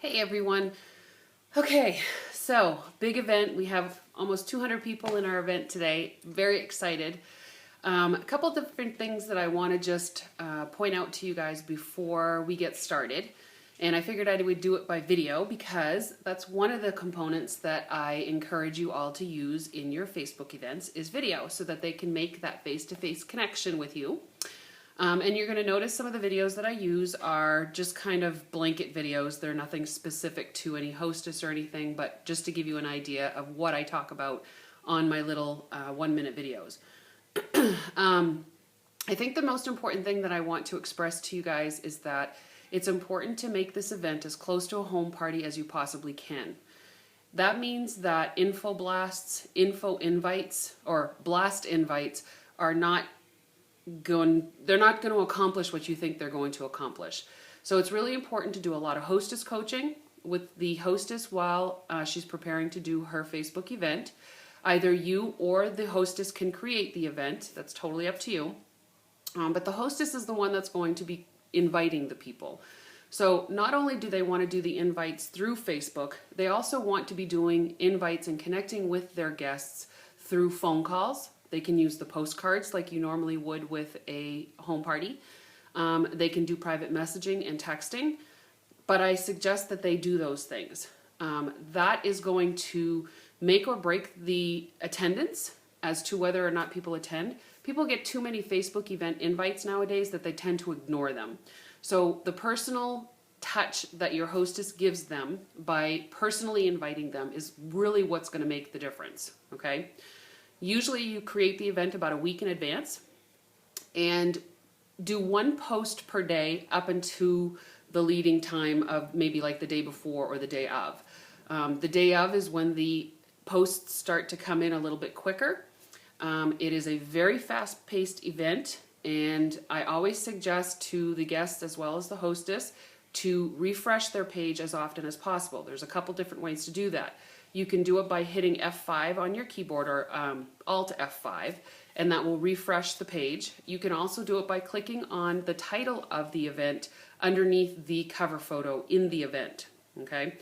Hey everyone. Okay, so big event. We have almost 200 people in our event today. Very excited. A couple different things that I want to just point out to you guys before we get started. And I figured I would do it by video because that's one of the components that I encourage you all to use in your Facebook events is video so that they can make that face-to-face connection with you. And you're going to notice some of the videos that I use are just kind of blanket videos. They're nothing specific to any hostess or anything, but just to give you an idea of what I talk about on my little 1-minute videos. I think the most important thing that I want to express to you guys is that it's important to make this event as close to a home party as you possibly can. That means that info blasts, info invites, or blast invites are not they're not going to accomplish what you think they're going to accomplish. So it's really important to do a lot of hostess coaching with the hostess while she's preparing to do her Facebook event. Either you or the hostess can create the event. That's totally up to you. But the hostess is the one that's going to be inviting the people. So not only do they want to do the invites through Facebook, they also want to be doing invites and connecting with their guests through phone calls. They can use the postcards like you normally would with a home party. They can do private messaging and texting, but I suggest that they do those things. That is going to make or break the attendance as to whether or not people attend. People get too many Facebook event invites nowadays that they tend to ignore them. So the personal touch that your hostess gives them by personally inviting them is really what's going to make the difference, okay? Usually you create the event about a week in advance and do one post per day up into the leading time of maybe like the day before or the day of. The day of is when the posts start to come in a little bit quicker. It is a very fast-paced event, and I always suggest to the guests as well as the hostess to refresh their page as often as possible. There's a couple different ways to do that. You can do it by hitting F5 on your keyboard or Alt F5, and that will refresh the page. You can also do it by clicking on the title of the event underneath the cover photo in the event, okay?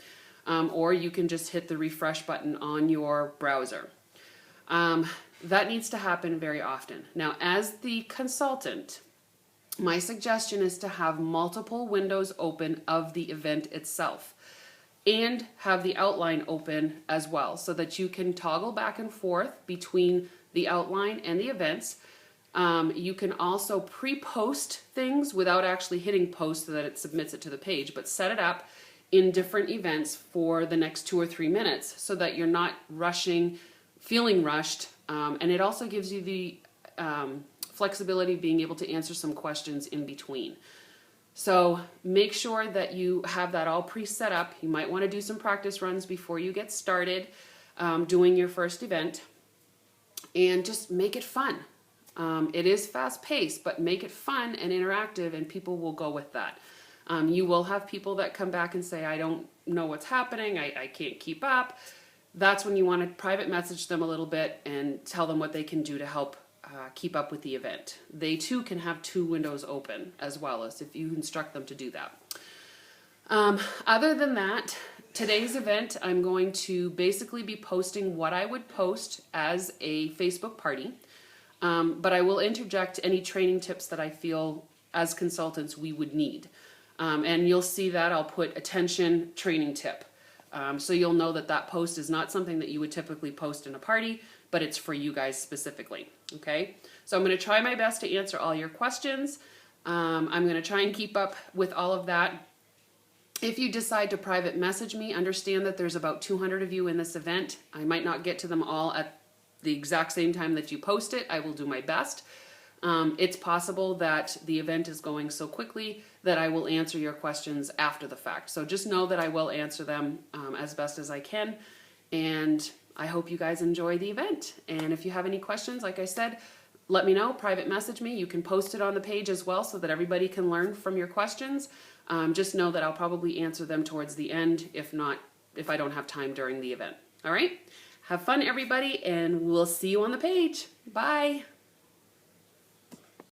Or you can just hit the refresh button on your browser. That needs to happen very often. Now, as the consultant, my suggestion is to have multiple windows open of the event itself and have the outline open as well so that you can toggle back and forth between the outline and the events. You can also pre-post things without actually hitting post so that it submits it to the page, but set it up in different events for the next 2 or 3 minutes so that you're not rushing, feeling rushed, and it also gives you the flexibility of being able to answer some questions in between. So make sure that you have that all pre-set up. You might want to do some practice runs before you get started doing your first event, and just make it fun. It is fast-paced, but make it fun and interactive, and people will go with that. You will have people that come back and say, I don't know what's happening, I can't keep up. That's when you want to private message them a little bit and tell them what they can do to help keep up with the event. They too can have 2 windows open as well as if you instruct them to do that. Other than that, today's event I'm going to basically be posting what I would post as a Facebook party, but I will interject any training tips that I feel as consultants we would need. And you'll see that I'll put attention training tip. So you'll know that that post is not something that you would typically post in a party, but it's for you guys specifically, okay? So I'm going to try my best to answer all your questions. I'm going to try and keep up with all of that. If you decide to private message me, understand that there's about 200 of you in this event. I might not get to them all at the exact same time that you post it. I will do my best. It's possible that the event is going so quickly that I will answer your questions after the fact. So just know that I will answer them as best as I can, and I hope you guys enjoy the event. And if you have any questions, like I said, let me know, private message me. You can post it on the page as well so that everybody can learn from your questions. Just know that I'll probably answer them towards the end, if I don't have time during the event. All right? Have fun, everybody, and we'll see you on the page. Bye.